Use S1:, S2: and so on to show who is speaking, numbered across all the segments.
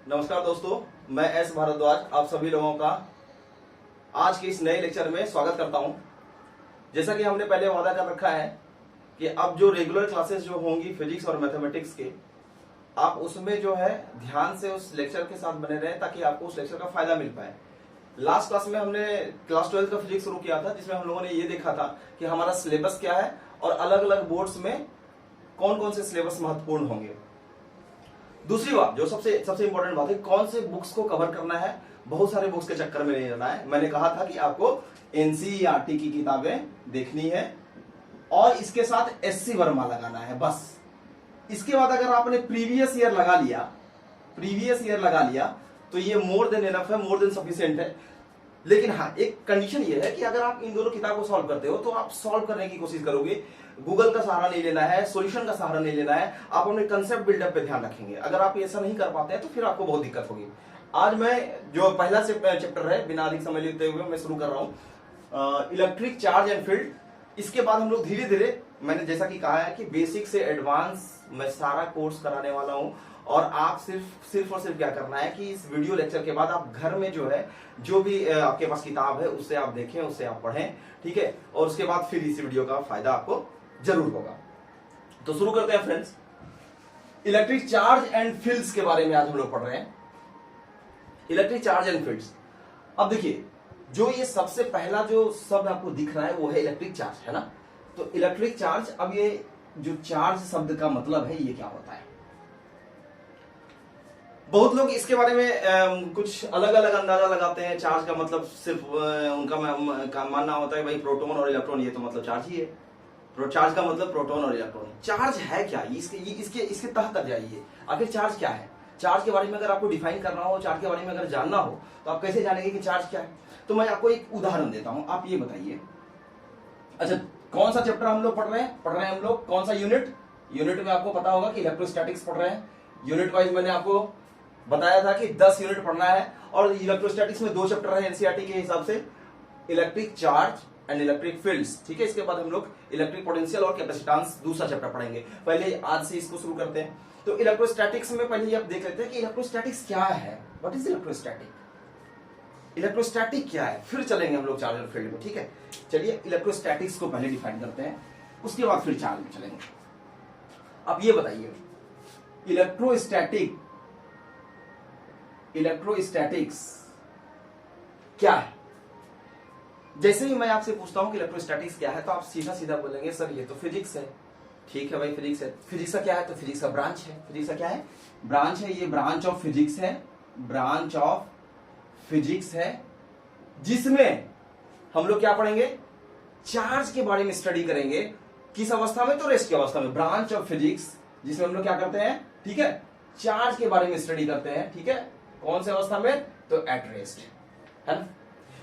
S1: नमस्कार दोस्तों, मैं एस भारद्वाज आप सभी लोगों का आज के इस नए लेक्चर में स्वागत करता हूं। जैसा कि हमने पहले वादा कर रखा है कि अब जो रेगुलर क्लासेस जो होंगी फिजिक्स और मैथमेटिक्स के, आप उसमें जो है ध्यान से उस लेक्चर के साथ बने रहें ताकि आपको उस लेक्चर का फायदा मिल पाए। लास्ट क्लास में हमने क्लास 12 का फिजिक्स शुरू किया था, जिसमें हम लोगों ने ये देखा था कि हमारा सिलेबस क्या है और अलग अलग बोर्ड्स में कौन कौन से सिलेबस महत्वपूर्ण होंगे। दूसरी बात जो सबसे इंपॉर्टेंट बात है, कौन से बुक्स को कवर करना है। बहुत सारे बुक्स के चक्कर में नहीं रहना है। मैंने कहा था कि आपको एनसीईआरटी की किताबें देखनी है और इसके साथ एससी वर्मा लगाना है, बस। इसके बाद अगर आपने प्रीवियस ईयर लगा लिया तो ये मोर देन इनफ है, मोर देन सफिशिएंट है। लेकिन हाँ, एक कंडीशन ये है कि अगर आप इन दोनों किताब को सॉल्व करते हो तो आप सॉल्व करने की कोशिश करोगे, गूगल का सहारा नहीं लेना है, सॉल्यूशन का सहारा नहीं लेना है, आप अपने कंसेप्ट बिल्डअप पे ध्यान रखेंगे। अगर आप ऐसा नहीं कर पाते हैं तो फिर आपको बहुत दिक्कत होगी। आज मैं जो पहला चैप्टर है, बिना अधिक समय लेते हुए मैं शुरू कर रहा हूं, इलेक्ट्रिक चार्ज एंड फील्ड। इसके बाद हम लोग धीरे धीरे, मैंने जैसा कि कहा है कि बेसिक से एडवांस मैं सारा कोर्स कराने वाला हूं और आप सिर्फ और सिर्फ क्या करना है कि इस वीडियो लेक्चर के बाद आप घर में जो है, जो भी आपके पास किताब है उससे आप देखें, उससे आप पढ़ें, ठीक है। और उसके बाद फिर इस वीडियो का फायदा आपको जरूर होगा। तो शुरू करते हैं friends. Electric charge and fields के बारे में आज हम लोग पढ़ रहे हैं। Electric charge and fields. अब देखिए, जो ये सबसे पहला जो शब्द आपको दिख रहा है वो है इलेक्ट्रिक चार्ज, है ना। तो इलेक्ट्रिक चार्ज, अब ये जो चार्ज शब्द का मतलब है ये क्या होता है। बहुत लोग इसके बारे में कुछ अलग अलग अंदाजा लगाते हैं। चार्ज का मतलब सिर्फ उनका मानना होता है भाई प्रोटॉन और इलेक्ट्रॉन, ये तो मतलब चार्ज ही है। चार्ज का मतलब प्रोटॉन और इलेक्ट्रॉन। चार्ज है क्या, इसके तह तक जाइए। आखिर चार्ज क्या है। चार्ज के बारे में अगर आपको डिफाइन करना हो, चार्ज के बारे में अगर जानना हो तो आप कैसे जानेंगे कि चार्ज क्या है। तो मैं आपको एक उदाहरण देता हूं, आप ये बताइए। अच्छा, कौन सा चैप्टर हम लोग पढ़ रहे हैं हम लोग, कौन सा यूनिट में आपको पता होगा कि इलेक्ट्रोस्टैटिक्स पढ़ रहे हैं। यूनिट वाइज मैंने आपको बताया था कि 10 यूनिट पढ़ना है और इलेक्ट्रोस्टैटिक्स में 2 चैप्टर है एनसीईआरटी के हिसाब से, electric charge and electric fields, ठीक है। इसके बाद हम लोग इलेक्ट्रिक पोटेंशियल और कैपेसिटेंस दूसरा चैप्टर पढ़ेंगे। पहले आज से इसको शुरू करते हैं। तो इलेक्ट्रोस्टैटिक्स में पहले आप देख लेते हैं कि इलेक्ट्रोस्टैटिक्स क्या है, व्हाट इज इलेक्ट्रोस्टैटिक क्या है, फिर चलेंगे हम लोग चार्ज और फील्ड में, ठीक है। चलिए स्टैटिक्स को पहले डिफाइन करते हैं, उसके बाद फिर चार्ज में चलेंगे। अब ये बताइए, इलेक्ट्रोस्टैटिक्स क्या है। जैसे ही मैं आपसे पूछता हूं कि इलेक्ट्रोस्टैटिक्स क्या है तो आप सीधा बोलेंगे सर ये तो फिजिक्स है। ठीक है भाई, फिजिक्स है। फिजिक्स का क्या है, तो फिजिक्स का ब्रांच है। फिजिक्स का क्या है, ब्रांच है। ये ब्रांच ऑफ फिजिक्स है, ब्रांच ऑफ फिजिक्स है, जिसमें हम लोग क्या पढ़ेंगे, चार्ज के बारे में स्टडी करेंगे। किस अवस्था में, तो रेस्ट की अवस्था में। ब्रांच ऑफ फिजिक्स जिसमें हम लोग क्या करते हैं, ठीक है, चार्ज के बारे में स्टडी करते हैं, ठीक है। कौन से अवस्था में, तो एट रेस्ट, है ना।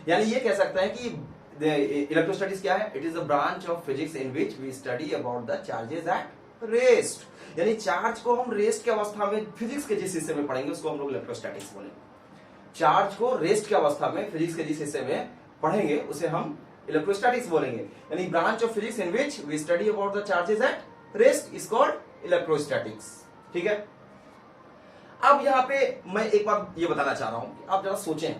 S1: यानी ये कह सकते हैं कि इलेक्ट्रोस्टैटिक्स क्या है, it is a branch of physics in which we study about the charges at rest. यानी चार्ज को हम रेस्ट की अवस्था में फिजिक्स के जिस हिस्से में पढ़ेंगे उसको हम लोग इलेक्ट्रोस्टैटिक्स बोलेंगे। चार्ज को रेस्ट की अवस्था में फिजिक्स के जिस हिस्से में पढ़ेंगे उसे हम इलेक्ट्रोस्टैटिक्स बोलेंगे। यानी branch of physics in which we study about the charges at rest is called electrostatics, ठीक है। अब यहां पे मैं एक बात ये बताना चाह रहा हूं कि आप जरा सोचें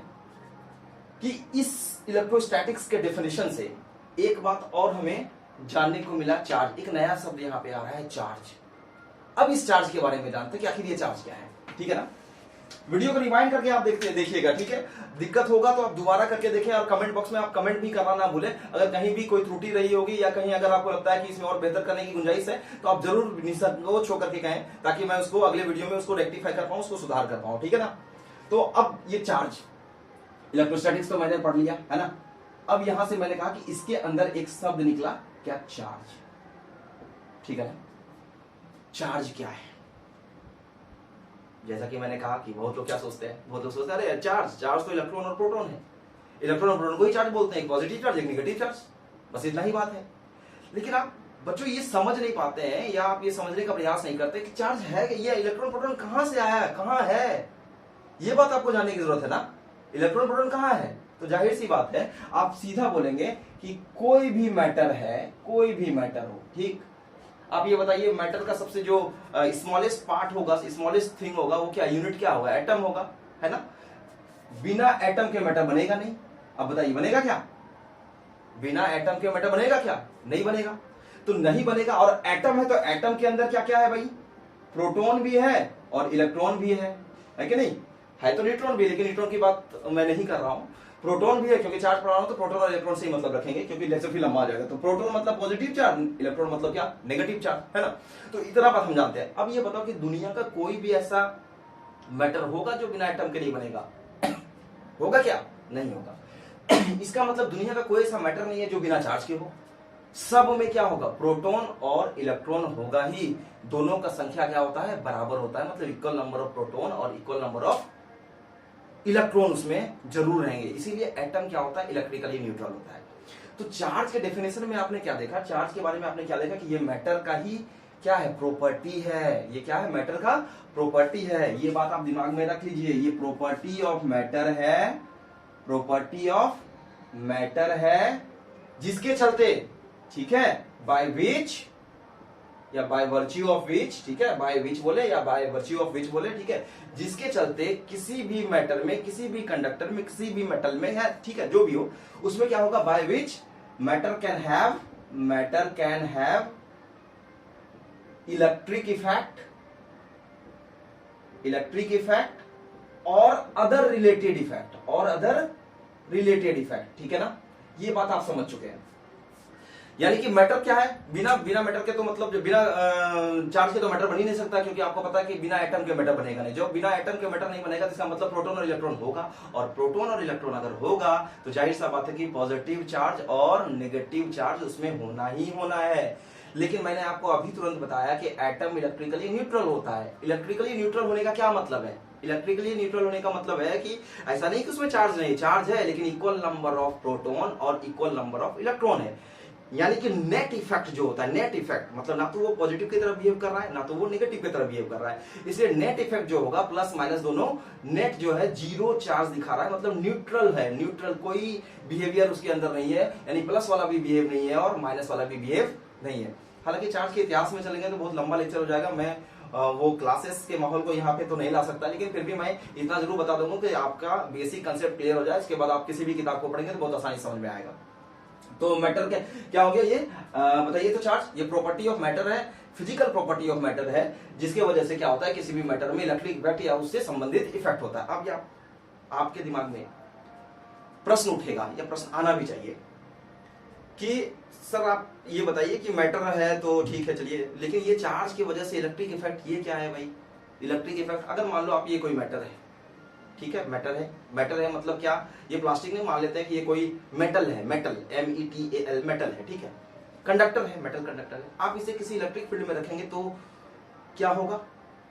S1: कि इस इलेक्ट्रोस्टैटिक्स के डेफिनेशन से एक बात और हमें जानने को मिला, चार्ज। एक नया शब्द यहां पे आ रहा है, चार्ज। अब इस चार्ज के बारे में जानते हैं कि आखिर ये चार्ज क्या है, ठीक है ना। वीडियो को रिवाइंड करके आप देखिएगा, ठीक है। दिक्कत होगा तो आप दोबारा करके देखें और कमेंट बॉक्स में आप कमेंट भी करना ना भूलें। अगर कहीं भी कोई त्रुटि रही होगी या कहीं अगर आपको लगता है कि इसमें और बेहतर करने की गुंजाइश है तो आप जरूर निसंकोच होकर के कहें, ताकि मैं उसको अगले वीडियो में उसको रेक्टिफाई कर पाऊं, उसको सुधार कर पाऊं, ठीक है ना। तो अब ये चार्ज, इलेक्ट्रोस्टैटिक्स तो मैंने पढ़ लिया, है ना। अब यहां से मैंने कहा कि इसके अंदर एक शब्द निकला, क्या, चार्ज, ठीक है ना। चार्ज क्या है, जैसा कि मैंने कहा कि बहुत लोग क्या सोचते हैं, बहुत लोग सोचते हैं अरे चार्ज तो इलेक्ट्रॉन और प्रोटॉन है। इलेक्ट्रॉन और प्रोटॉन को ही चार्ज बोलते हैं, एक पॉजिटिव चार्ज एक नेगेटिव चार्ज, बस इतना ही बात है। लेकिन आप बच्चों ये समझ नहीं पाते हैं या आप ये समझने का प्रयास नहीं करते कि चार्ज है कि ये इलेक्ट्रॉन प्रोटॉन कहां से आया है, कहां है, ये बात आपको जानने की जरूरत है ना। इलेक्ट्रॉन प्रोटॉन कहां है, तो जाहिर सी बात है आप सीधा बोलेंगे कि कोई भी मैटर है, कोई भी मैटर हो, ठीक। आप ये बताइए मैटर का सबसे जो स्मॉलेस्ट पार्ट होगा, स्मॉलेस्ट थिंग होगा, वो क्या यूनिट क्या होगा? एटम होगा, है ना। बिना एटम के मैटर बनेगा नहीं। अब बताइए बनेगा क्या? बिना एटम के मैटर बनेगा क्या? नहीं बनेगा। तो नहीं बनेगा। और एटम है तो एटम के अंदर क्या क्या है भाई? प्रोटॉन भी है और इलेक्ट्रॉन भी है कि नहीं? है तो न्यूट्रॉन भी, लेकिन न्यूट्रॉन की बात मैं नहीं कर रहा हूं। प्रोटॉन भी है, क्योंकि चार्ज पढ़ा रहा हूं तो प्रोटॉन और इलेक्ट्रॉन से ही मतलब रखेंगे, क्योंकि लेक्चर फिर लंबा आ जाएगा। तो प्रोटॉन मतलब पॉजिटिव चार्ज, इलेक्ट्रॉन मतलब क्या? नेगेटिव चार्ज, है ना। तो इतना बात हम जानते हैं। अब ये बताओ कि दुनिया का कोई भी ऐसा मैटर होगा जो बिना एटम के नहीं बनेगा? होगा क्या? नहीं होगा। इसका मतलब दुनिया का कोई ऐसा मैटर नहीं है जो बिना चार्ज के हो। सब में क्या होगा? प्रोटॉन और इलेक्ट्रॉन होगा ही। दोनों का संख्या क्या होता है? बराबर होता है, मतलब इक्वल नंबर ऑफ प्रोटॉन और इक्वल नंबर ऑफ इलेक्ट्रॉन उसमें जरूर रहेंगे। इसीलिए एटम क्या होता है? इलेक्ट्रिकली न्यूट्रल होता है। तो चार्ज के डेफिनेशन में आपने क्या देखा? चार्ज के बारे में आपने क्या देखा कि ये मैटर का ही क्या है? प्रॉपर्टी है। ये क्या है? मैटर का प्रॉपर्टी है। ये बात आप दिमाग में रख लीजिए। ये प्रॉपर्टी ऑफ मैटर है, प्रॉपर्टी ऑफ मैटर है, जिसके चलते, ठीक है, बाय विच या बाय वर्च्यू ऑफ विच, ठीक है, बाय विच बोले या बाय वर्च्यू ऑफ विच बोले, ठीक है, जिसके चलते किसी भी मैटर में, किसी भी कंडक्टर में, किसी भी मेटल में है, ठीक है, जो भी हो, उसमें क्या होगा? By which matter can have electric effect और अदर रिलेटेड इफेक्ट, ठीक है ना। ये बात आप समझ चुके हैं। यानी कि मैटर क्या है? बिना मैटर के तो मतलब बिना चार्ज के तो मैटर बन ही नहीं सकता, क्योंकि आपको पता है कि बिना एटम के मैटर बनेगा नहीं। जो बिना एटम के मैटर नहीं बनेगा, इसका मतलब प्रोटॉन और इलेक्ट्रॉन होगा। और प्रोटॉन और इलेक्ट्रॉन अगर होगा तो जाहिर सा बात है कि पॉजिटिव चार्ज और नेगेटिव चार्ज उसमें होना ही होना है। लेकिन मैंने आपको अभी तुरंत बताया कि एटम इलेक्ट्रिकली न्यूट्रल होता है। इलेक्ट्रिकली न्यूट्रल होने का क्या मतलब है? इलेक्ट्रिकली न्यूट्रल होने का मतलब है कि ऐसा नहीं कि उसमें चार्ज नहीं, चार्ज है, लेकिन इक्वल नंबर ऑफ प्रोटॉन और इक्वल नंबर ऑफ इलेक्ट्रॉन है। यानी कि नेट इफेक्ट जो होता है, नेट इफेक्ट मतलब ना तो वो पॉजिटिव की तरफ बिहेव कर रहा है, ना तो वो नेगेटिव की तरफ बिहेव कर रहा है। इसलिए नेट इफेक्ट जो होगा, प्लस माइनस दोनों, नेट जो है जीरो चार्ज दिखा रहा है, मतलब न्यूट्रल है। न्यूट्रल, कोई बिहेवियर उसके अंदर नहीं है, यानी प्लस वाला भी बिहेव नहीं है और माइनस वाला भी बिहेव नहीं है। हालांकि चार्ज के इतिहास में चलेंगे तो बहुत लंबा लेक्चर हो जाएगा, मैं वो क्लासेस के माहौल को यहाँ पे तो नहीं ला सकता, लेकिन फिर भी मैं इतना जरूर बता दूंगा कि आपका बेसिक कंसेप्ट क्लियर हो जाए। इसके बाद आप किसी भी किताब को पढ़ेंगे तो बहुत आसानी समझ में आएगा। तो मैटर क्या हो गया ये? बताइए। तो चार्ज ये प्रॉपर्टी ऑफ मैटर है, फिजिकल प्रॉपर्टी ऑफ मैटर है, जिसके वजह से क्या होता है? किसी भी मैटर में इलेक्ट्रिक इफेक्ट या उससे संबंधित इफेक्ट होता है। अब आपके दिमाग में प्रश्न उठेगा, या प्रश्न आना भी चाहिए कि सर आप ये बताइए कि मैटर है तो ठीक है, चलिए, लेकिन ये चार्ज की वजह से इलेक्ट्रिक इफेक्ट, ये क्या है भाई? इलेक्ट्रिक इफेक्ट, अगर मान लो आप ये कोई मैटर है, ठीक है, मैटर है मतलब क्या? ये प्लास्टिक नहीं, मान लेते हैं कि ये कोई मेटल है, मेटल METAL मेटल है, ठीक है, कंडक्टर है, मेटल कंडक्टर है। आप इसे किसी इलेक्ट्रिक फील्ड में रखेंगे तो क्या होगा?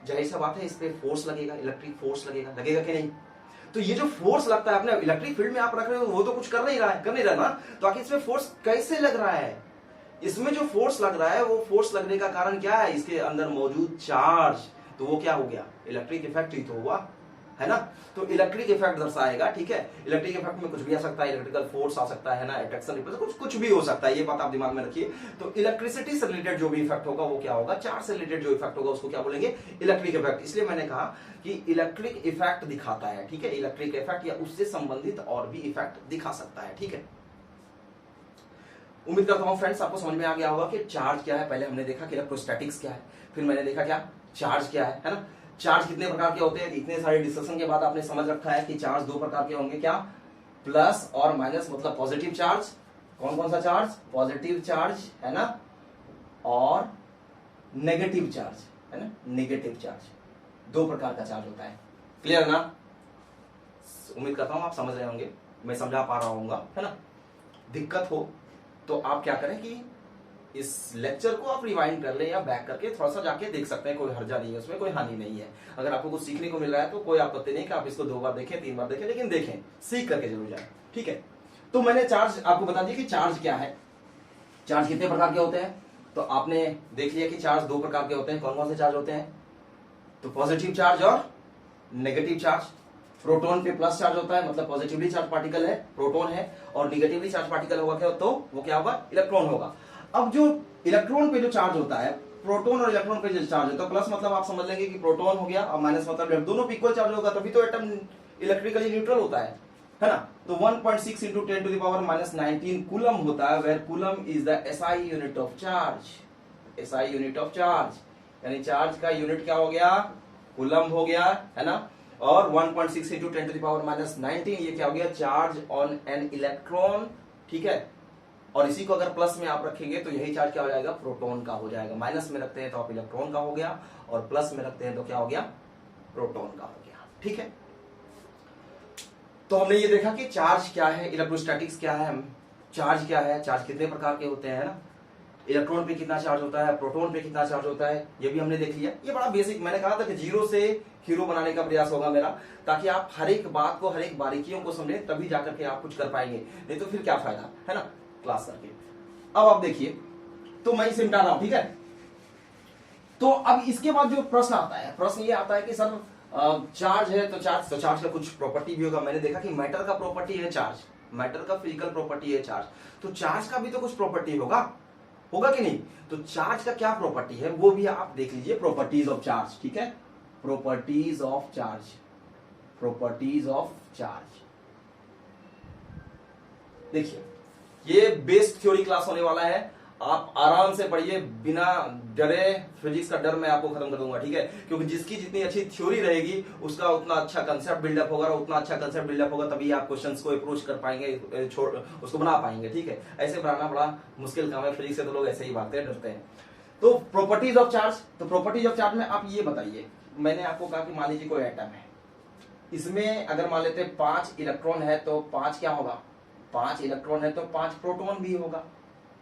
S1: जाहिर सा बात है, इस पे फोर्स लगेगा, इलेक्ट्रिक फोर्स लगेगा कि नहीं? तो ये जो फोर्स लगता है अपने इलेक्ट्रिक फील्ड में आप रख रहे हो, वो तो कुछ कर नहीं रहा ना। तो आखिर इसमें फोर्स कैसे लग रहा है? इसमें जो फोर्स लग रहा है, वो फोर्स लगने का कारण क्या है? इसके अंदर मौजूद चार्ज। तो वो क्या हो गया? इलेक्ट्रिक इफेक्ट ही तो हुआ, है ना। तो इलेक्ट्रिक इफेक्ट दर्शाएगा, ठीक है। इलेक्ट्रिक इफेक्ट में कुछ भी आ सकता है, इलेक्ट्रिकल फोर्स आ सकता है ना, अट्रैक्शन, कुछ भी हो सकता है। ये बात आप दिमाग में रखिए। तो इलेक्ट्रिसिटी से रिलेटेड जो भी इफेक्ट होगा वो क्या होगा? चार्ज से रिलेटेड जो इफेक्ट होगा उसको क्या बोलेंगे? Electric effect. इसलिए मैंने कहा कि इलेक्ट्रिक इफेक्ट दिखाता है, ठीक है। इलेक्ट्रिक इफेक्ट या उससे संबंधित और भी इफेक्ट दिखा सकता है, ठीक है। उम्मीद करता हूं फ्रेंड्स आपको समझ में आ गया होगा कि चार्ज क्या है। पहले हमने देखा कि इलेक्ट्रोस्टैटिक्स क्या है, फिर मैंने देखा क्या चार्ज क्या है ना। चार्ज कितने प्रकार के होते हैं? इतने सारे डिस्कशन के बाद आपने समझ रखा है कि चार्ज दो प्रकार के होंगे, क्या? प्लस और माइनस, मतलब पॉजिटिव चार्ज। कौन कौन सा चार्ज? पॉजिटिव चार्ज, है ना, और नेगेटिव चार्ज, है ना। नेगेटिव चार्ज, दो प्रकार का चार्ज होता है। क्लियर ना? उम्मीद करता हूं आप समझ रहे होंगे, मैं समझा पा रहा हूंगा, है ना। दिक्कत हो तो आप क्या करें कि इस लेक्चर को आप रिवाइंड कर लें या बैक करके थोड़ा सा जाके देख सकते हैं, कोई हर्जा नहीं है, उसमें कोई हानि नहीं है। अगर आपको कुछ सीखने को मिल रहा है तो कोई आपत्ति नहीं कि आप इसको 2 बार देखें, 3 बार देखें, लेकिन देखें, सीख करके जरूर जाए, ठीक है। तो मैंने चार्ज आपको बता दिया कि चार्ज क्या है, चार्ज कितने प्रकार के होते हैं। तो आपने देख लिया कि चार्ज 2 प्रकार के होते हैं। कौन कौन से चार्ज होते हैं? तो पॉजिटिव चार्ज और नेगेटिव चार्ज। प्रोटॉन पे प्लस चार्ज होता है, मतलब पॉजिटिवली चार्ज पार्टिकल है, प्रोटॉन है, और निगेटिवली चार्ज पार्टिकल होगा क्या? तो वो क्या होगा? इलेक्ट्रॉन होगा। अब जो इलेक्ट्रॉन पे जो चार्ज होता है प्रोटॉन और इलेक्ट्रॉन पे जो चार्ज है, तो प्लस मतलब आप समझ लेंगे कि प्रोटॉन हो गया और माइनस मतलब दोनों पे इक्वल चार्ज होगा, तभी तो एटम इलेक्ट्रिकली न्यूट्रल होता है ना। तो 1.6 into 10 to the power minus 19 coulomb होता है, where coulomb is the SI unit of charge. SI unit of charge यानी चार्ज का यूनिट क्या हो गया, कूलम हो गया, है ना। और 1.6 into 10 to the power minus 19 ये क्या हो गया, चार्ज ऑन एन इलेक्ट्रॉन, ठीक है। और इसी को अगर प्लस में आप रखेंगे तो यही चार्ज क्या हो जाएगा, प्रोटॉन का हो जाएगा। माइनस में रखते हैं तो आप इलेक्ट्रॉन का हो गया, और प्लस में रखते हैं तो क्या हो गया, प्रोटॉन का हो गया, ठीक है। तो हमने ये देखा कि चार्ज क्या है, इलेक्ट्रोस्टैटिक्स क्या है, चार्ज क्या है, चार्ज कितने प्रकार के होते हैं ना, इलेक्ट्रॉन पे कितना चार्ज होता है, प्रोटॉन पे कितना चार्ज होता है, ये भी हमने देख लिया। ये बड़ा बेसिक, मैंने कहा था कि जीरो से हीरो बनाने का प्रयास होगा मेरा, ताकि आप हर एक बात को, हर एक बारीकियों को समझें, तभी जाकर के आप कुछ कर पाएंगे, नहीं तो फिर क्या फायदा, है ना, क्लास करके। अब आप देखिए, तो मैं इसे मिटा रहा हूं, ठीक है। तो अब इसके बाद जो प्रश्न आता है, प्रश्न ये आता है कि सर चार्ज है तो चार्ज का कुछ प्रॉपर्टी भी होगा। मैंने देखा कि मैटर का प्रॉपर्टी है चार्ज, मैटर का फिजिकल प्रॉपर्टी है चार्ज, तो चार्ज का भी तो कुछ प्रॉपर्टी होगा कि नहीं। तो चार्ज का क्या प्रॉपर्टी है वो भी आप देख लीजिए, प्रॉपर्टीज ऑफ चार्ज, ठीक है, properties of charge, properties of charge. देखिए ये बेस्ड थ्योरी क्लास होने वाला है, आप आराम से पढ़िए, बिना डरे। फिजिक्स का डर मैं आपको खत्म कर दूंगा, ठीक है, क्योंकि जिसकी जितनी अच्छी थ्योरी रहेगी उसका उतना अच्छा कंसेप्ट बिल्डअप होगा, और उतना अच्छा कंसेप्ट बिल्डअप होगा तभी आप क्वेश्चंस को अप्रोच कर पाएंगे, उसको बना पाएंगे, ठीक है। ऐसे बनाना बड़ा मुश्किल काम है, फिजिक्स से तो लोग ऐसे ही भागते हैं, डरते हैं। तो प्रॉपर्टीज ऑफ चार्ज, तो प्रॉपर्टीज ऑफ चार्ज में आप ये बताइए, मैंने आपको कहा कि मान लीजिए कोई एटम है, इसमें अगर मान लेते 5 इलेक्ट्रॉन है तो 5 क्या होगा, 5 इलेक्ट्रॉन है तो 5 प्रोटॉन भी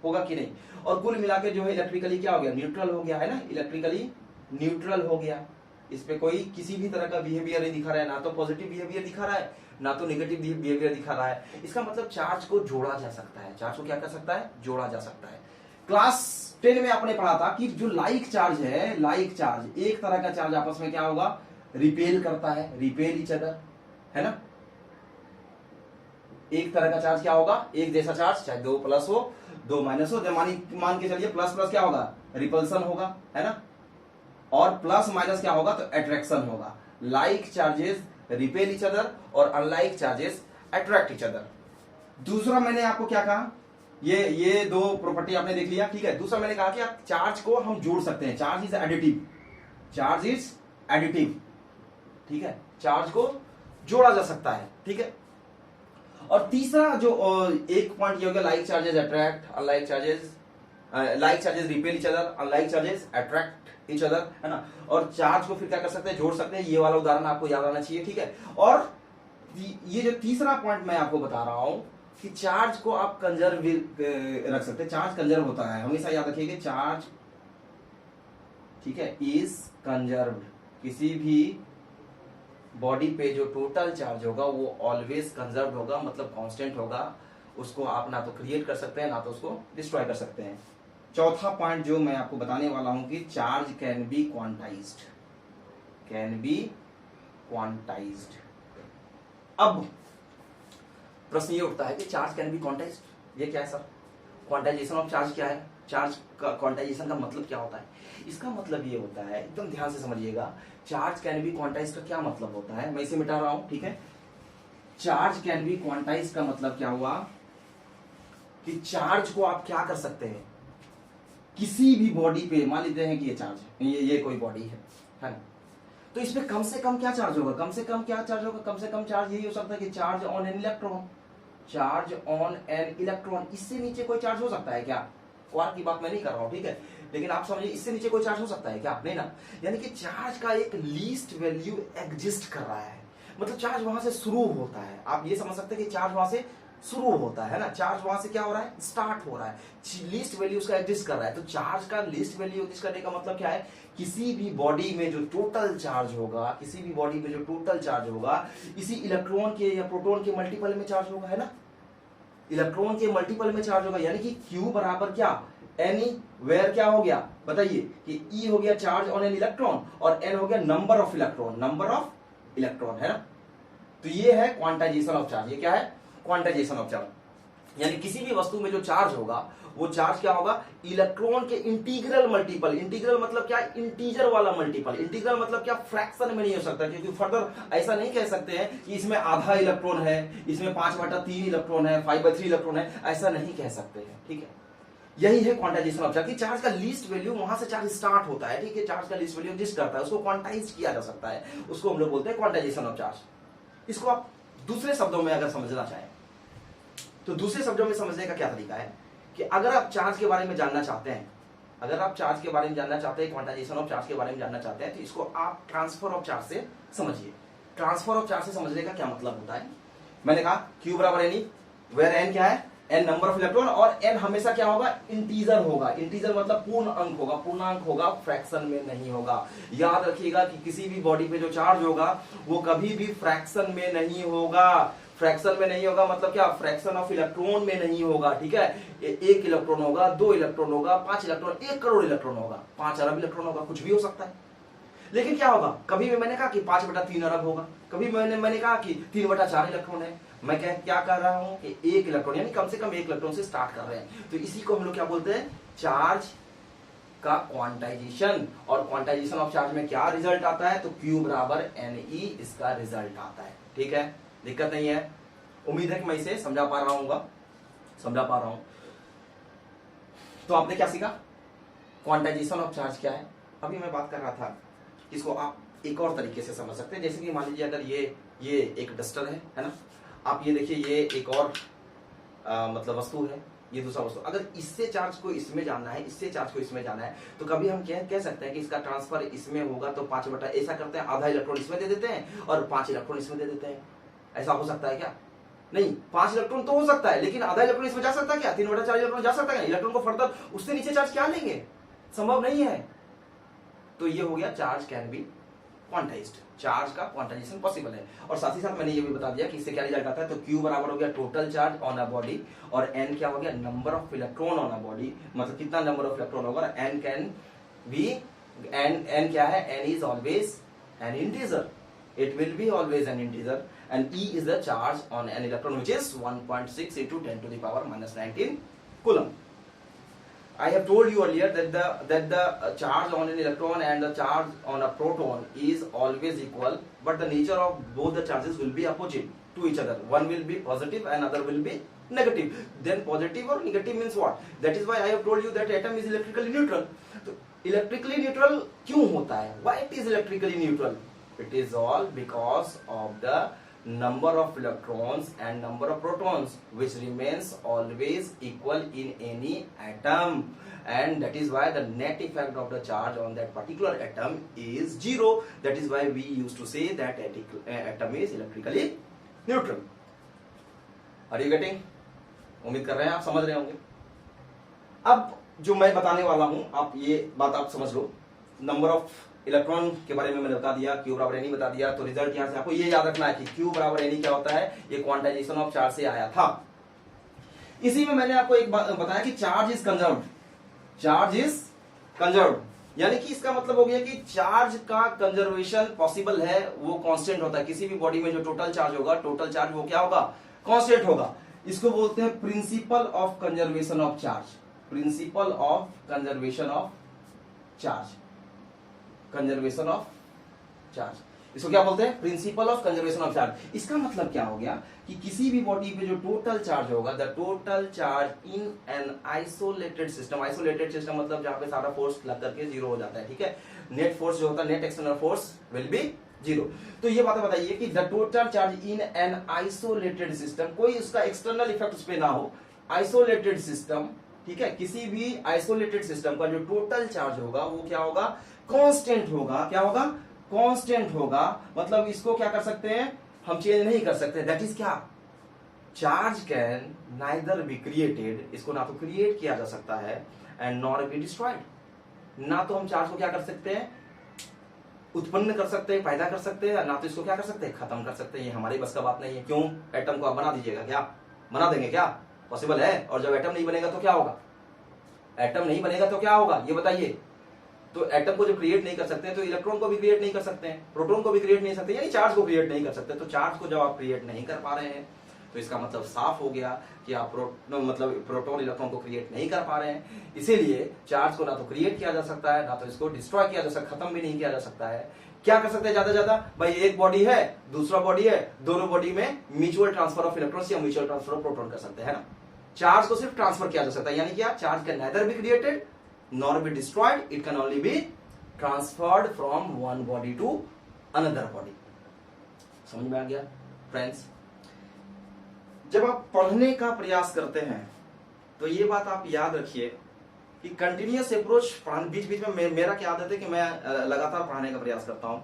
S1: होगा कि नहीं। और कुल मिला के जो है इलेक्ट्रिकली क्या हो गया, न्यूट्रल हो गया, है ना, इलेक्ट्रिकली न्यूट्रल हो गया। इस पे कोई किसी भी तरह का बिहेवियर नहीं दिखा रहा है, ना तो पॉजिटिव बिहेवियर दिखा रहा है, ना तो नेगेटिव बिहेवियर दिखा रहा है। इसका मतलब चार्ज को जोड़ा जा सकता है, चार्ज को क्या कर सकता है, जोड़ा जा सकता है। क्लास 10 में आपने पढ़ा था कि जो लाइक चार्ज है, लाइक चार्ज एक तरह का चार्ज आपस में क्या होगा, रिपेल करता है, रिपेल ईच अदर, है ना। एक तरह का चार्ज क्या होगा, एक जैसा चार्ज, चाहे 2 प्लस हो 2 माइनस हो, मान के चलिए प्लस प्लस क्या होगा, रिपल्सन होगा, है ना, और प्लस माइनस क्या होगा, तो अट्रैक्शन होगा। Like charges repel each other और unlike charges attract each other. दूसरा मैंने आपको क्या कहा, ये 2 प्रॉपर्टी आपने देख लिया, ठीक है। दूसरा मैंने कहा कि आप चार्ज को हम जोड़ सकते हैं, charge is additive, charge is additive, ठीक है, चार्ज को जोड़ा जा सकता है, ठीक है। और तीसरा जो एक पॉइंट ये हो गया, like charges attract, unlike charges, like charges repel each other, unlike charges attract each other, है ना। और चार्ज को फिर क्या कर सकते हैं, जोड़ सकते हैं। ये वाला उदाहरण आपको याद आना चाहिए, ठीक है। और ये जो तीसरा पॉइंट मैं आपको बता रहा हूं कि चार्ज को आप कंजर्व रख सकते हैं, चार्ज कंजर्व होता है, हमेशा याद रखिए कि चार्ज, ठीक है, इज कंजर्व्ड। किसी भी बॉडी पे जो टोटल चार्ज होगा वो ऑलवेज कंजर्व्ड होगा, मतलब कांस्टेंट होगा। उसको आप ना तो क्रिएट कर सकते हैं, ना तो उसको डिस्ट्रॉय कर सकते हैं। चौथा पॉइंट जो मैं आपको बताने वाला हूं कि charge can be quantized, can be quantized. अब प्रश्न ये उठता है कि चार्ज कैन बी क्वांटाइज्ड, ये क्या है सर, क्वांटाइजेशन ऑफ चार्ज क्या है, चार्ज का क्वांटाइजेशन का मतलब क्या होता है। इसका मतलब ये होता है, एकदम ध्यान से समझिएगा, चार्ज कैन बी क्वांटाइज्ड का क्या मतलब होता है। मैं इसे मिटा रहा हूं, ठीक है। चार्ज कैन बी क्वांटाइज्ड का मतलब क्या हुआ कि चार्ज को आप क्या कर सकते हैं, किसी भी बॉडी पे, मान लेते हैं कि ये चार्ज है, ये कोई बॉडी है ना, तो इसमें कम से कम क्या चार्ज होगा, कम से कम क्या चार्ज होगा, कम से कम चार्ज यही हो सकता है कि charge on an electron, charge on an electron. इससे नीचे कोई चार्ज हो सकता है क्या, क्वार्क की बात मैं नहीं कर रहा हूं, ठीक है, लेकिन आप समझिए इससे नीचे कोई चार्ज हो सकता है क्या, नहीं ना। यानी कि चार्ज का एक लीस्ट वैल्यू एग्जिस्ट कर रहा है, मतलब चार्ज वहां से शुरू होता है। आप ये समझ सकते हैं कि चार्ज वहां से शुरू होता है ना, चार्ज वहां से क्या हो रहा है, स्टार्ट हो रहा है, लीस्ट वैल्यू उसका एग्जिस्ट कर रहा है। तो चार्ज का लीस्ट वैल्यू एग्जिस्ट करने का मतलब क्या है, किसी भी बॉडी में जो टोटल चार्ज होगा, किसी भी बॉडी में जो टोटल चार्ज होगा, इसी इलेक्ट्रॉन के या प्रोटॉन के मल्टीपल में चार्ज होगा, है ना, इलेक्ट्रॉन के मल्टीपल में चार्ज होगा। यानी कि Q बराबर क्या, एनी वेयर क्या हो गया, बताइए कि E हो गया चार्ज ऑन एन इलेक्ट्रॉन और N हो गया number of electron, number of electron, है ना। तो ये है क्वांटाइजेशन ऑफ चार्ज, ये क्या है, क्वांटाइजेशन ऑफ चार्ज। यानी किसी भी वस्तु में जो चार्ज होगा वो चार्ज क्या होगा, इलेक्ट्रॉन के इंटीग्रल मल्टीपल। इंटीग्रल मतलब क्या, इंटीजर वाला मल्टीपल। इंटीग्रल मतलब क्या, फ्रैक्शन में नहीं हो सकता, क्योंकि फर्दर ऐसा नहीं कह सकते हैं कि इसमें आधा इलेक्ट्रॉन है, इसमें 5/3 इलेक्ट्रॉन है, 5/3 इलेक्ट्रॉन है, ऐसा नहीं कह सकते हैं। ठीक है, यही है क्वांटाइजेशन ऑफ चार्ज कि चार्ज का लीस्ट वैल्यू, वहां से चार्ज स्टार्ट होता है। ठीक है, चार्ज का लीस्ट वैल्यू एग्जिस्ट करता है, उसको क्वांटाइज किया जा सकता है, उसको हम लोग बोलते हैं क्वांटाइजेशन ऑफ चार्ज। इसको आप दूसरे शब्दों में अगर समझना चाहें तो दूसरे शब्दों में समझने का क्या तरीका है कि अगर आप चार्ज के बारे में जानना चाहते हैं, अगर आप चार्ज के बारे में जानना चाहते हैं, क्वांटाइजेशन ऑफ चार्ज के बारे में जानना चाहते हैं, तो इसको आप ट्रांसफर ऑफ चार्ज से समझिए। ट्रांसफर ऑफ चार्ज से समझने का क्या मतलब होता है, मैंने कहा Q बराबर एन ई, वेयर एन क्या है, एन नंबर ऑफ इलेक्ट्रॉन, और एन हमेशा क्या होगा, इंटीजर होगा। इंटीजर मतलब पूर्ण अंक होगा, पूर्णांक होगा, फ्रैक्शन में नहीं होगा। याद रखिएगा कि किसी भी बॉडी पे जो चार्ज होगा वो कभी भी फ्रैक्शन में नहीं होगा। फ्रैक्शन में नहीं होगा मतलब क्या, फ्रैक्शन ऑफ इलेक्ट्रॉन में नहीं होगा। ठीक है, 1 इलेक्ट्रॉन होगा, 2 इलेक्ट्रॉन होगा, 5 इलेक्ट्रॉन, 1 करोड़ इलेक्ट्रॉन होगा, 5 अरब इलेक्ट्रॉन होगा, कुछ भी हो सकता है। लेकिन क्या होगा, कभी मैंने कहा कि 5/3 अरब होगा, कभी मैंने कहा कि 3/4 इलेक्ट्रॉन है। मैं क्या कर रहा हूं कि 1 इलेक्ट्रॉन, यानी कम से कम 1 इलेक्ट्रॉन से स्टार्ट कर रहे हैं। तो इसी को हम लोग क्या बोलते हैं, चार्ज का क्वांटाइजेशन। और क्वांटाइजेशन ऑफ चार्ज में क्या रिजल्ट आता है, तो Q बराबर Ne इसका रिजल्ट आता है। ठीक है, दिक्कत नहीं है, उम्मीद है कि मैं इसे समझा पा रहा हूं। तो आपने क्या सीखा, क्वांटाइजेशन ऑफ चार्ज क्या है। अभी मैं बात कर रहा था, इसको आप एक और तरीके से समझ सकते हैं। जैसे कि मान लीजिए अगर ये एक डस्टर है ना, आप ये देखिए, ये एक और मतलब वस्तु है, ये दूसरा वस्तु। अगर इससे चार्ज को इसमें जाना है, इससे चार्ज को इसमें जाना है, तो कभी हम कह सकते हैं कि इसका ट्रांसफर इसमें होगा, तो 5 ऐसा करते हैं, आधा इलेक्ट्रॉन इसमें दे देते हैं और 5 इलेक्ट्रॉन इसमें दे देते हैं। ऐसा हो सकता है क्या, नहीं, 5 इलेक्ट्रॉन तो हो सकता है, लेकिन आधा इलेक्ट्रॉन इसमें जा सकता है क्या, 3/4 इलेक्ट्रॉन जा सकता है। इलेक्ट्रॉन को फर्दर उससे नीचे चार्ज क्या लेंगे, संभव नहीं है। तो ये हो गया, charge can be quantized, charge का क्वांटाइजेशन पॉसिबल है। और साथ ही साथ मैंने ये भी बता दिया कि इससे क्या रिजल्ट आता है, तो Q बराबर हो गया total charge on a body, और N क्या हो गया, number of electron on a body, मतलब कितना नंबर ऑफ इलेक्ट्रॉन होगा। N कैन बी, N क्या है, N is always an integer, it will be always an integer, and E is the charge on an electron, which is 1.6 into 10 to the power minus 19 coulomb. I have told you earlier that the charge on an electron and the charge on a proton is always equal, but the nature of both the charges will be opposite to each other. One will be positive and other will be negative. Then positive or negative means what? That is why I have told you that atom is electrically neutral. So electrically neutral क्यों होता है? Why it is electrically neutral? It is all because of the number of electrons and number of protons, which remains always equal in any atom, and that is why the net effect of the charge on that particular atom is 0. That is why we used to say that atom is electrically neutral. Are you getting? उम्मीद कर रहे हैं आप समझ रहे होंगे। अब जो मैं बताने वाला हूं, आप ये बात आप समझ लो। नंबर ऑफ इलेक्ट्रॉन के बारे में मैंने बता दिया, Q बराबर एनी बता दिया, तो रिजल्ट यहां से आपको ये याद रखना है कि Q बराबर एनी क्या होता है, ये क्वांटाइजेशन ऑफ चार्ज से आया था। इसी में मैंने आपको एक बात बताया कि charge is conserved, charge is conserved, यानी कि इसका मतलब हो गया कि चार्ज का कंजर्वेशन पॉसिबल है, वो कांस्टेंट होता है। किसी भी बॉडी में जो टोटल चार्ज होगा, टोटल चार्ज वो क्या होगा, कांस्टेंट होगा। इसको बोलते हैं principle of conservation of charge, principle of conservation of charge, conservation of charge, इसको क्या बोलते हैं, principle of conservation of charge. इसका मतलब क्या हो गया कि किसी भी बॉडी पे जो टोटल चार्ज होगा, the total charge in an isolated system, isolated system मतलब जहां पे सारा फोर्स लग करके 0 हो जाता है। ठीक है, नेट फोर्स जो होता है, net external force will be 0। तो ये बात बताइए कि the total charge in an isolated system, कोई उसका एक्सटर्नल इफेक्ट उस पे ना हो, आइसोलेटेड सिस्टम, ठीक है, किसी भी आइसोलेटेड सिस्टम का जो टोटल चार्ज होगा वो क्या होगा, कांस्टेंट होगा। क्या होगा, कांस्टेंट होगा। मतलब इसको क्या कर सकते हैं, हम चेंज नहीं कर सकते। दैट इज क्या, charge can neither be created, इसको ना तो क्रिएट किया जा सकता है एंड नॉर बी डिस्ट्रॉयड। ना तो हम चार्ज को क्या कर सकते हैं, उत्पन्न कर सकते हैं, पैदा कर सकते हैं, ना तो इसको क्या कर सकते हैं, खत्म कर सकते हैं। ये हमारी बस का बात नहीं है। क्यों, एटम को आप बना दीजिएगा क्या, बना देंगे क्या, पॉसिबल है? और जब एटम नहीं बनेगा तो क्या होगा, एटम नहीं बनेगा तो क्या होगा, ये बताइए। तो एटम को जब क्रिएट नहीं कर सकते हैं तो इलेक्ट्रॉन को भी क्रिएट नहीं कर सकते हैं, प्रोटॉन को भी क्रिएट नहीं कर सकते, यानी चार्ज को क्रिएट नहीं कर सकते। तो चार्ज को जब आप क्रिएट नहीं कर पा रहे हैं तो इसका मतलब साफ हो गया कि आप मतलब प्रोटॉन इलेक्ट्रॉन को क्रिएट नहीं कर पा रहे हैं। इसीलिए चार्ज को ना तो क्रिएट किया जा सकता है, ना तो इसको डिस्ट्रॉय किया जा सकता, खत्म भी नहीं किया जा सकता है। क्या कर सकते हैं ज्यादा ज्यादा, भाई एक बॉडी है दूसरा बॉडी है, दोनों बॉडी में म्यूचुअल ट्रांसफर ऑफ इलेक्ट्रॉन्स या म्यूचुअल ट्रांसफर ऑफ प्रोटॉन कर सकते हैं ना। चार्ज को सिर्फ ट्रांसफर किया जा सकता है, यानी क्या, charge can neither be created nor be destroyed, it can only be transferred from one body to another body. समझ में आ गया फ्रेंड्स? जब आप पढ़ने का प्रयास करते हैं तो ये बात आप याद रखिए कि कंटिन्यूअस अप्रोच, बीच बीच में मेरा क्या आदत है कि मैं लगातार पढ़ाने का प्रयास करता हूं,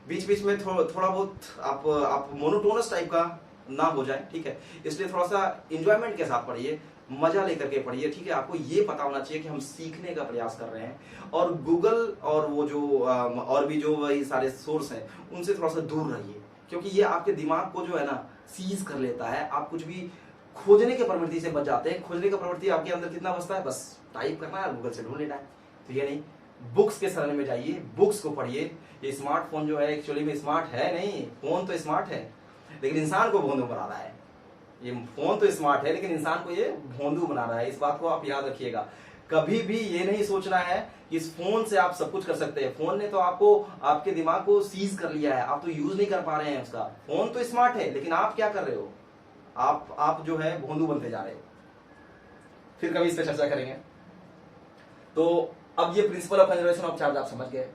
S1: बीच बीच में थोड़ा बहुत आप मोनोटोनस टाइप का ना हो जाए, ठीक है, इसलिए थोड़ा सा इंजॉयमेंट के साथ पढ़िए, मजा लेकर के पढ़िए, ठीक है। आपको ये पता होना चाहिए कि हम सीखने का प्रयास कर रहे हैं, और गूगल और वो जो और भी जो वही सारे सोर्स हैं उनसे थोड़ा सा दूर रहिए, क्योंकि ये आपके दिमाग को जो है ना सीज कर लेता है। आप कुछ भी खोजने के प्रवृत्ति से बच जाते हैं। खोजने का प्रवृत्ति आपके अंदर कितना बचता है, बस टाइप करना है, गूगल से ढूंढ लेना है। तो ये नहीं, बुक्स के शरण में जाइए, बुक्स को पढ़िए। ये स्मार्टफोन जो है एक्चुअली में स्मार्ट है नहीं, फोन तो स्मार्ट है लेकिन इंसान को भोंदू बना रहा है। ये फोन तो स्मार्ट है लेकिन इंसान को ये भोंदू बना रहा है, इस बात को आप याद रखिएगा। कभी भी ये नहीं सोचना है कि इस फोन से आप सब कुछ कर सकते हैं। फोन ने तो आपको, आपके दिमाग को सीज कर लिया है, आप तो यूज नहीं कर पा रहे हैं उसका। फोन तो स्मार्ट है लेकिन आप क्या कर रहे हो, आप जो है भोंदू बनते जा रहे हो। फिर कभी इस पर चर्चा करेंगे। तो अब ये principle of conservation of charge आप समझ गए,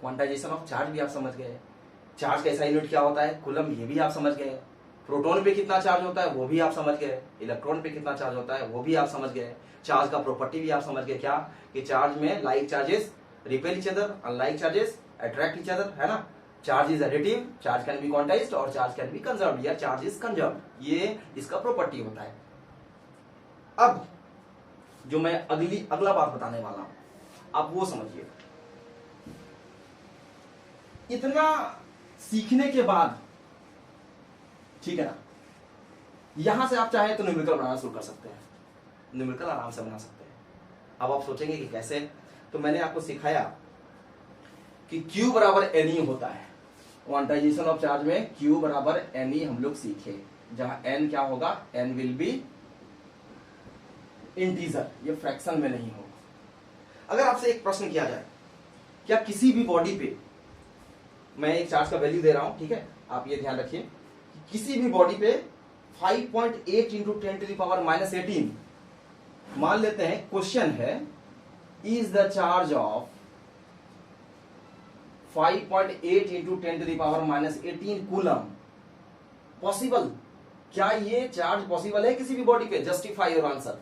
S1: क्वांटाइजेशन ऑफ चार्ज भी आप समझ गए, चार्ज का ऐसा यूनिट क्या होता है, कूलम, ये भी आप समझ गए, प्रोटॉन पे कितना चार्ज होता है वो भी आप समझ गए, इलेक्ट्रॉन पे कितना चार्ज होता है वो भी आप समझ गए, चार्ज का प्रॉपर्टी भी आप समझ गए, क्या कि चार्ज में like charges repel each other, unlike charges attract each other, है ना। Charge is additive, charge can be quantized और चार्ज कैन बी कंजर्व्ड, या चार्ज इज कंजर्व्ड, ये इसका प्रॉपर्टी होता है। अब जो मैं अगला बात बताने वाला हूं आप वो समझिए। इतना सीखने के बाद, ठीक है ना, यहां से आप चाहे तो न्यूमेरिकल बनाना शुरू कर सकते हैं, न्यूमेरिकल आराम से बना सकते हैं। अब आप सोचेंगे कि कैसे, तो मैंने आपको सिखाया कि Q बराबर NE होता है। क्वांटाइजेशन ऑफ चार्ज में Q बराबर NE हम लोग सीखे, जहां N क्या होगा, N विल बी इंटीजर, ये फ्रैक्शन में नहीं होगा। अगर आपसे एक प्रश्न किया जाए, क्या किसी भी बॉडी पे, मैं एक चार्ज का वैल्यू दे रहा हूं, ठीक है, आप ये ध्यान रखिए, किसी भी बॉडी पे 5.8 इंटू 10 टू द पावर -18, मान लेते हैं, क्वेश्चन है is the charge of 5.8 into 10 to the power -18 coulomb possible, क्या ये चार्ज पॉसिबल है किसी भी बॉडी पे, जस्टिफाई योर आंसर।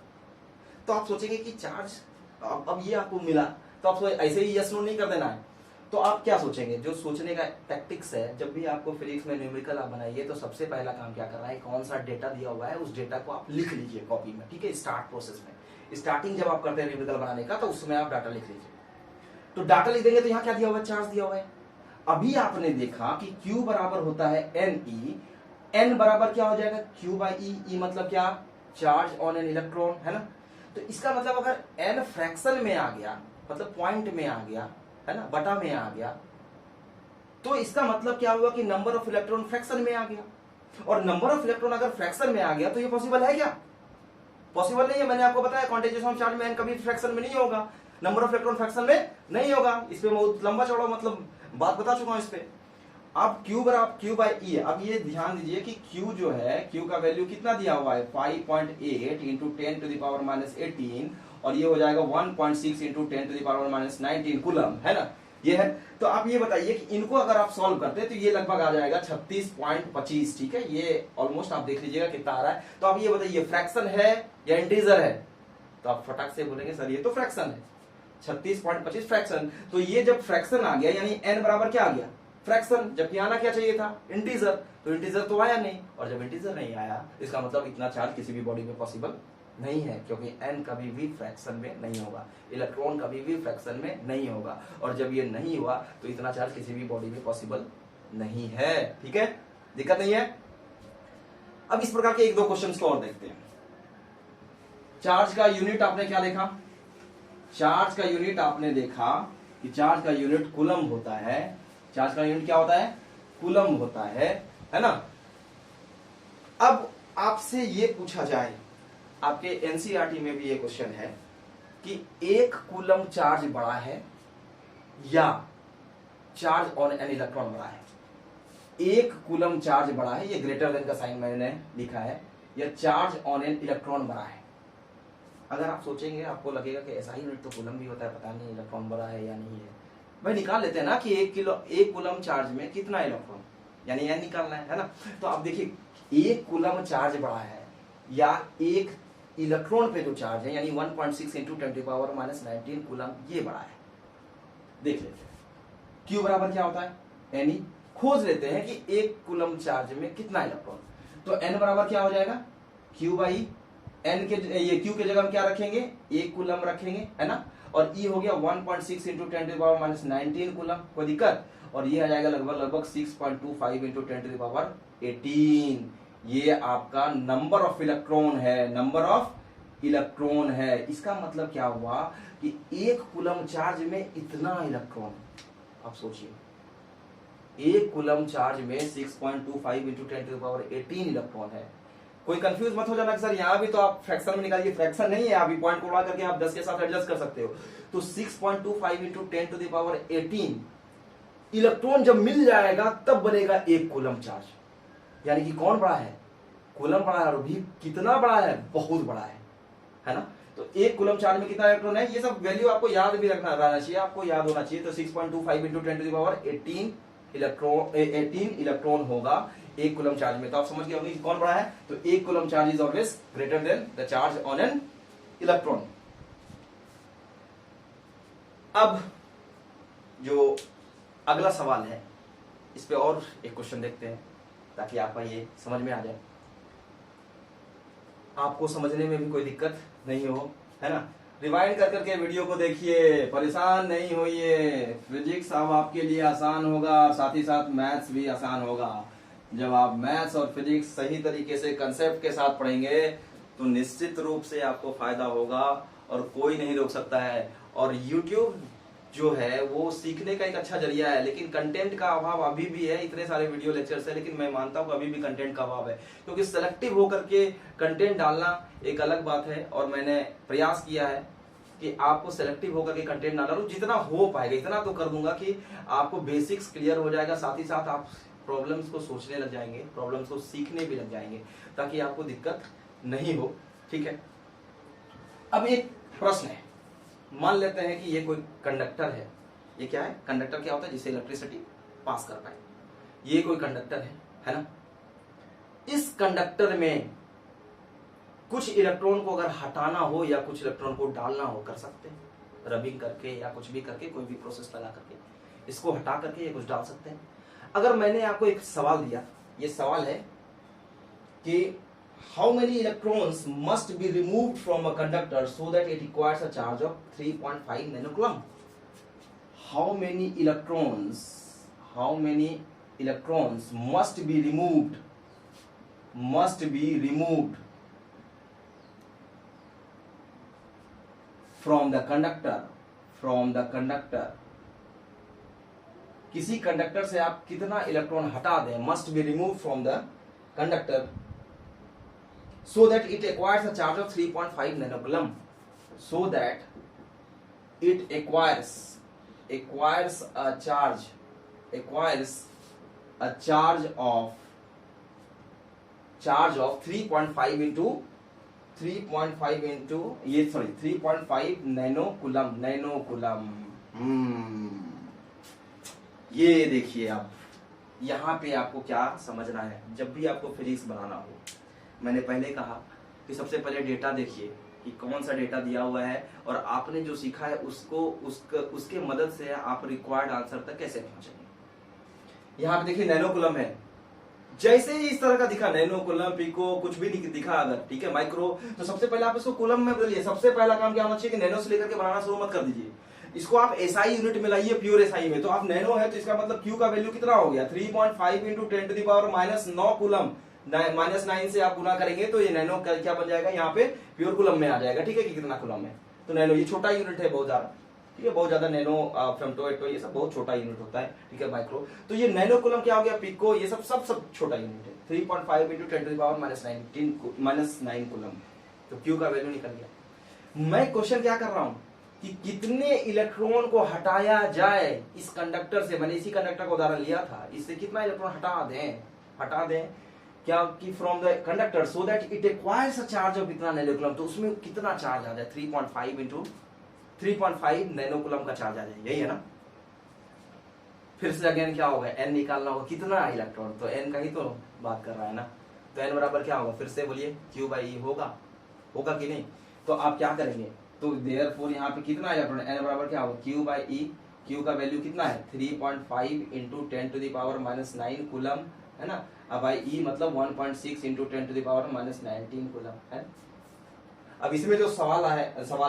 S1: तो आप सोचेंगे कि चार्ज, अब ये आपको मिला तो आप ऐसे ही यस नो नहीं कर देना है, तो आप क्या सोचेंगे, जो सोचने का टैक्टिक्स है, जब भी आपको फिजिक्स में न्यूमेरिकल आप बनाइए तो सबसे पहला काम क्या करना है, कौन सा डेटा दिया हुआ है उस डेटा को आप लिख लीजिए कॉपी में, ठीक है। स्टार्ट प्रोसेस में, स्टार्टिंग जब आप करते हैं न्यूमेरिकल बनाने का तो उसमें आप डाटा लिख लीजिए। तो डाटा लिख देंगे तो यहाँ क्या दिया हुआ है, चार्ज दिया हुआ है। अभी आपने देखा कि Q बराबर होता है NE, N बराबर क्या हो जाएगा, Q बाई E, E मतलब क्या, चार्ज ऑन एन इलेक्ट्रॉन, है ना। तो इसका मतलब अगर N फ्रैक्शन में आ गया, मतलब पॉइंट में आ गया, है ना, बटा में आ गया, तो इसका मतलब क्या हुआ कि नंबर ऑफ इलेक्ट्रॉन फ्रैक्शन में आ गया। और नंबर ऑफ इलेक्ट्रॉन अगर फ्रैक्शन में आ गया तो ये पॉसिबल है क्या, पॉसिबल नहीं है। मैंने आपको बताया क्वांटाइजेशन ऑफ चार्ज में n कभी फ्रैक्शन में नहीं होगा, नंबर ऑफ इलेक्ट्रॉन फ्रैक्शन में नहीं होगा। इस पे बहुत लंबा चौड़ा मतलब बात बता चुका हूं इस पे। अब Q बराबर Q बाई E, अब ये ध्यान दीजिए कि Q जो है, Q का वैल्यू कितना दिया हुआ है, 5.8 इंटू 10 टू द पावर -18, और ये हो जाएगा 1.6 into 10 to the power -19 coulomb, है ना, ये है। तो आप ये बताइए कि इनको अगर आप सॉल्व करते हैं तो ये लगभग आ जाएगा 36.25, ठीक है, ये ऑलमोस्ट आप देख लीजिएगा कितना आ रहा है। तो आप ये बताइए फ्रैक्शन है या इंटीजर है, तो आप फटाक से बोलेंगे सर ये तो फ्रैक्शन है, 36.25 फ्रैक्शन। तो ये जब फ्रैक्शन आ गया यानी n बराबर क्या आ गया, फ्रैक्शन, जबकि आना क्या चाहिए था, इंटीजर। तो इंटीजर तो आया नहीं, और जब इंटीजर नहीं आया इसका मतलब इतना चार्ज किसी भी बॉडी में पॉसिबल नहीं है, क्योंकि n कभी भी फ्रैक्शन में नहीं होगा, इलेक्ट्रॉन कभी भी फ्रैक्शन में नहीं होगा, और जब ये नहीं हुआ तो इतना चार्ज किसी भी बॉडी में पॉसिबल नहीं है, ठीक है, दिक्कत नहीं है। अब इस प्रकार के एक दो क्वेश्चंस को और देखते हैं। चार्ज का यूनिट आपने क्या देखा, चार्ज का यूनिट आपने देखा कि चार्ज का यूनिट कूलम होता है, चार्ज का यूनिट क्या होता है, कूलम होता है ना। अब आपसे ये पूछा जाए, आपके एनसीईआरटी में भी ये क्वेश्चन है कि 1 कूलम चार्ज बड़ा है या चार्ज ऑन एन इलेक्ट्रॉन बड़ा है। 1 कूलम चार्ज बड़ा है, ये ग्रेटर देन का साइन मैंने लिखा है, या चार्ज ऑन एन इलेक्ट्रॉन बड़ा है। अगर आप सोचेंगे आपको लगेगा कि ऐसा ही यूनिट तो कूलम भी होता है, पता नहीं इलेक्ट्रॉन बड़ा है या नहीं है। भाई निकाल लेते हैं ना कि 1 कूलम चार्ज में कितना इलेक्ट्रॉन, यानी एन निकालना है ना। तो आप देखिए 1 कूलम चार्ज बड़ा है या 1 इलेक्ट्रॉन पे जो चार्ज है, यानी 1.6 इंटू 10⁻⁻19 कूलम, ये बड़ा है। देख लेते हैं क्यू बराबर क्या होता है, एन। खोज लेते हैं कि 1 कूलम चार्ज में कितना इलेक्ट्रॉन। तो एन बराबर क्या हो जाएगा, क्यू बाई एन के, ये क्यू के जगह हम क्या रखेंगे, 1 कूलम रखेंगे, है ना। और ई हो गया 1.6 इंटू 10⁻⁻19 कूलम, कोई दिक्कत। और ये आ जाएगा लगभग 6.25 इंटू 10⁻18। ये आपका नंबर ऑफ इलेक्ट्रॉन है, नंबर ऑफ इलेक्ट्रॉन है। इसका मतलब क्या हुआ कि 1 कूलम चार्ज में इतना इलेक्ट्रॉन। आप सोचिए 1 कूलम चार्ज में 6.25 इंटू 10⁻18 इलेक्ट्रॉन है। कोई कंफ्यूज मत हो जाना कि सर यहाँ भी तो आप फ्रैक्शन में निकालिए, फ्रैक्शन नहीं है, आप पॉइंट को उड़ा करके आप 10 के साथ एडजस्ट कर सकते हो। तो 6.25 इंटू 10⁻18 इलेक्ट्रॉन जब मिल जाएगा तब बनेगा 1 कूलम चार्ज। यानी कि कौन बड़ा है, कूलम बड़ा है, और भी कितना बड़ा है, बहुत बड़ा है ना। तो 1 कूलम चार्ज में कितना इलेक्ट्रॉन है, ये सब वैल्यू आपको याद भी रहना चाहिए, आपको याद होना चाहिए। तो 6.25 इंटू 10⁻18 इलेक्ट्रॉन होगा 1 कूलम चार्ज में। तो आप समझ गए होंगे कि कौन बड़ा है। तो 1 coulomb charge is always greater than the charge on an electron. अब जो अगला सवाल है, इस पे और एक क्वेश्चन देखते हैं ताकि आपका ये समझ में आ जाए, आपको समझने में भी कोई दिक्कत नहीं हो, है ना। रिवाइंड कर करके वीडियो को देखिए, परेशान नहीं होइए। फिजिक्स अब आपके लिए आसान होगा और साथ ही साथ मैथ्स भी आसान होगा। जब आप मैथ्स और फिजिक्स सही तरीके से कंसेप्ट के साथ पढ़ेंगे तो निश्चित रूप से आपको फायदा होगा और कोई नहीं रोक सकता है। और YouTube जो है वो सीखने का एक अच्छा जरिया है, लेकिन कंटेंट का अभाव अभी भी है। इतने सारे वीडियो लेक्चर्स है, लेकिन मैं मानता हूँ अभी भी कंटेंट का अभाव है, क्योंकि सेलेक्टिव होकर के कंटेंट डालना एक अलग बात है। और मैंने प्रयास किया है कि आपको सेलेक्टिव होकर के कंटेंट ना डालूं, जितना हो पाएगा इतना तो कर दूंगा कि आपको बेसिक्स क्लियर हो जाएगा, साथ ही साथ आप प्रॉब्लम्स को सोचने लग जाएंगे, प्रॉब्लम्स को सीखने भी लग जाएंगे, ताकि आपको दिक्कत नहीं हो। ठीक है। अब एक प्रश्न है, मान लेते हैं कि ये कोई कंडक्टर है। ये क्या है, कंडक्टर क्या होता है, जिससे इलेक्ट्रिसिटी पास कर पाए। ये कोई कंडक्टर है ना। इस कंडक्टर में कुछ इलेक्ट्रॉन को अगर हटाना हो या कुछ इलेक्ट्रॉन को डालना हो, कर सकते हैं, रबिंग करके या कुछ भी करके, कोई भी प्रोसेस लगा करके इसको हटा करके ये कुछ डाल सकते हैं। अगर मैंने आपको एक सवाल दिया, ये सवाल है कि how many electrons must be removed from a conductor so that it requires a charge of 3.5 nanocoulomb. How many electrons must be removed from the conductor, किसी कंडक्टर से आप कितना इलेक्ट्रॉन हटा दें, must be removed from the conductor so that it acquires a charge of 3.5 nanocoulomb, so that it acquires a charge of 3.5 into 3.5 नैनोकूलम। ये देखिए, आप यहाँ पे आपको क्या समझना है, जब भी आपको फिजिक्स बनाना हो, मैंने पहले कहा कि सबसे पहले डेटा देखिए कि कौन सा डेटा दिया हुआ है, और आपने जो सीखा है उसके मदद से आप रिक्वायर्ड आंसर तक कैसे पहुंचेंगे। यहाँ पे देखिए नैनोकूलम है, जैसे ही इस तरह का दिखा, नैनो कूलम, पिको, कुछ भी दिखा अगर, ठीक है, माइक्रो, तो सबसे पहले आप इसको कूलम में बदलिए। सबसे पहला काम क्या होना चाहिए कि नैनो से लेकर के बनाना शुरू मत कर दीजिए, इसको आप एसआई यूनिट में लाइए, प्योर एसआई में। तो आप नैनो है तो इसका मतलब क्यू का वैल्यू कितना हो गया, 3.5 इंटू 10⁻⁹ कूलम, -9 से आप गुना करेंगे तो ये नैनो क्या बन जाएगा, यहाँ पे प्योर कूलम में आ जाएगा। ठीक है कि कितना कूलम है, तो नैनो ये छोटा यूनिट है बहुत ज्यादा। ठीक है, बहुत ज्यादा नैनो, फेम्टो, एटो, ये सब बहुत छोटा यूनिट होता है, ठीक है, माइक्रो। तो ये नैनो कूलम क्या हो गया, पिको, ये सब सब सब छोटा यूनिट है। 3.5 into 10 to the power -9 coulomb. तो क्यू का वैल्यू निकल गया। मैं क्वेश्चन क्या कर रहा हूं कि कितने इलेक्ट्रॉन को हटाया जाए इस कंडक्टर से। मैंने इसी कंडक्टर का उदाहरण लिया था, इससे कितना इलेक्ट्रॉन हटा दें क्या कि from the conductor so that it acquires a charge of इतना नैनो कूलम। तो उसमें कितना चार्ज आ जाए, 3.5 इंटू 3.5 नैनो कूलम का चार्ज आ जाए, यही है ना। फिर से अगेन क्या होगा, एन निकालना होगा, कितना इलेक्ट्रॉन, तो एन का ही तो बात कर रहा है ना। तो एन बराबर क्या होगा, फिर से बोलिए, क्यू बाई ई होगा कि नहीं। तो आप क्या करेंगे, तो देयरफॉर यहाँ पे कितना इलेक्ट्रॉन, एन बराबर क्या होगा, क्यू बाई ई। क्यू का वैल्यू कितना है, 3.5 into 10 to the power -9 coulomb, है ना। अब बाई ई मतलब 1.6 into 10 to the power -19 coulomb है। अब इसमें जो सवाल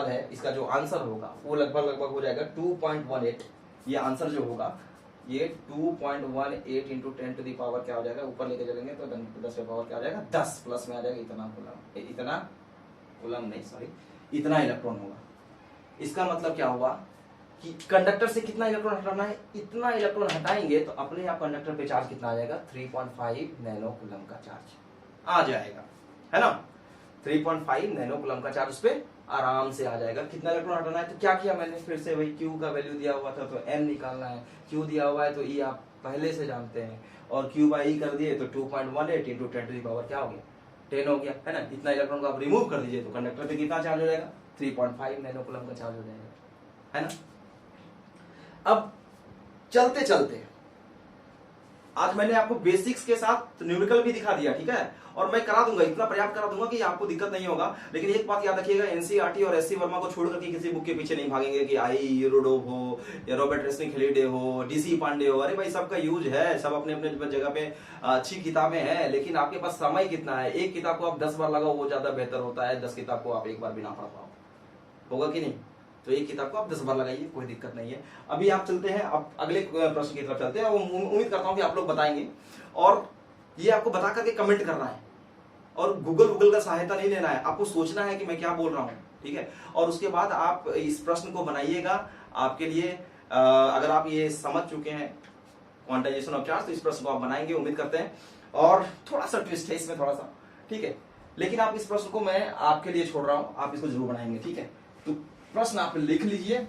S1: है इसका जो आंसर होगा वो लगभग हो जाएगा 2.18। ये आंसर जो होगा ये 2.18 इंटू 10 टू द पावर क्या हो जाएगा, ऊपर लेके चलेंगे तो 10 के पावर क्या हो जाएगा, 10 प्लस में आ जाएगा इतना इलेक्ट्रॉन होगा। इसका मतलब क्या हुआ कि कंडक्टर से कितना इलेक्ट्रॉन हटाना है, इतना इलेक्ट्रॉन हटाएंगे तो अपने आप कंडक्टर पे चार्ज कितना आ जाएगा, 3.5 नैनो कूलम का चार्ज आ जाएगा, है ना। 3.5 नैनो कूलम का चार्ज उस पे आराम से आ जाएगा। कितना इलेक्ट्रॉन हटाना है, तो क्या किया मैंने, फिर से वही क्यू का वैल्यू दिया हुआ था तो एन निकालना है, क्यू दिया हुआ है तो ई आप पहले से जानते हैं, और क्यू बाई ई कर दिए तो 2.18 इंटू 10 टू द पावर क्या हो गया, 10 हो गया, है ना। इतना इलेक्ट्रॉन को आप रिमूव कर दीजिए तो कंडक्टर पे कितना चार्ज हो जाएगा, 3.5 नैनो कूलम का चार्ज हो जाएगा, है ना। अब चलते चलते आज मैंने आपको बेसिक्स के साथ न्यूमेरिकल भी दिखा दिया, ठीक है, और मैं करा दूंगा, इतना पर्याप्त करा दूंगा कि आपको दिक्कत नहीं होगा। लेकिन एक बात याद रखिएगा, एनसीईआरटी और एससी वर्मा को छोड़ करके किसी बुक के पीछे नहीं भागेंगे कि आई रूडोव हो या रॉबर्ट रेस्निक हेलिडे हो, डीसी पांडे हो। अरे भाई सबका यूज है, सब अपने अपने जगह पे अच्छी किताबें हैं, लेकिन आपके पास समय कितना है। एक किताब को आप 10 बार लगाओ वो ज्यादा बेहतर होता है, 10 किताब को आप एक बार भी ना पढ़ पाओ, होगा कि नहीं। तो एक किताब को आप 10 बार लगाइए, कोई दिक्कत नहीं है। अभी आप चलते हैं, अब अगले प्रश्न की तरफ चलते हैं। उम्मीद करता हूं कि आप लोग बताएंगे, और ये आपको बता करके कमेंट करना है, और गूगल का सहायता नहीं लेना है, आपको सोचना है कि मैं क्या बोल रहा हूं, ठीक है। और उसके बाद आप इस प्रश्न को बनाइएगा आपके लिए। अगर आप ये समझ चुके हैं क्वांटाइजेशन ऑफ चार्ज तो इस प्रश्न को आप बनाएंगे, उम्मीद करते हैं। और थोड़ा सा ट्विस्ट है इसमें, थोड़ा सा, ठीक है, लेकिन आप इस प्रश्न को मैं आपके लिए छोड़ रहा हूं, आप इसको जरूर बनाएंगे, ठीक है। तो प्रश्न आप लिख लीजिए,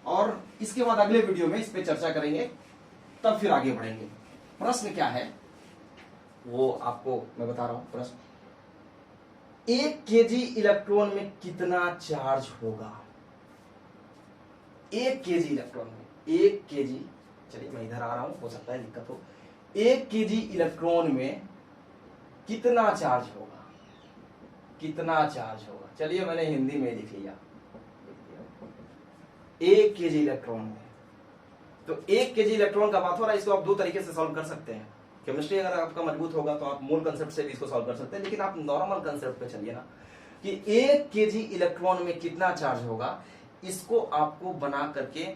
S1: और इसके बाद अगले वीडियो में इस पे चर्चा करेंगे, तब फिर आगे बढ़ेंगे। प्रश्न क्या है वो आपको मैं बता रहा हूं। प्रश्न, 1 केजी इलेक्ट्रॉन में कितना चार्ज होगा, 1 केजी इलेक्ट्रॉन में, 1 केजी, चलिए मैं इधर आ रहा हूं, हो सकता है दिक्कत हो। 1 केजी इलेक्ट्रॉन में कितना चार्ज होगा, कितना चार्ज होगा। चलिए मैंने हिंदी में लिख लिया, 1 केजी इलेक्ट्रॉन में। तो 1 केजी इलेक्ट्रॉन का बात हो रहा है, इसको आप 2 तरीके से सॉल्व कर सकते हैं। केमिस्ट्री अगर आपका मजबूत होगा तो आप मूल कंसेप्ट से भी इसको सॉल्व कर सकते हैं, लेकिन आप नॉर्मल कंसेप्ट पे चलिए ना, कि 1 केजी इलेक्ट्रॉन में कितना चार्ज होगा। इसको आपको बना करके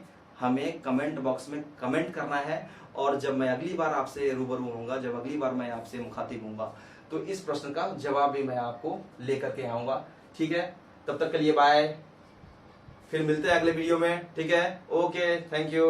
S1: हमें कमेंट बॉक्स में कमेंट करना है, और जब मैं अगली बार आपसे रूबरू होऊंगा, जब अगली बार मैं आपसे मुखातिब होऊंगा, तो इस प्रश्न का जवाब भी मैं आपको लेकर के आऊंगा, ठीक है। तब तक के लिए बाय, फिर मिलते हैं अगले वीडियो में, ठीक है। Okay, thank you.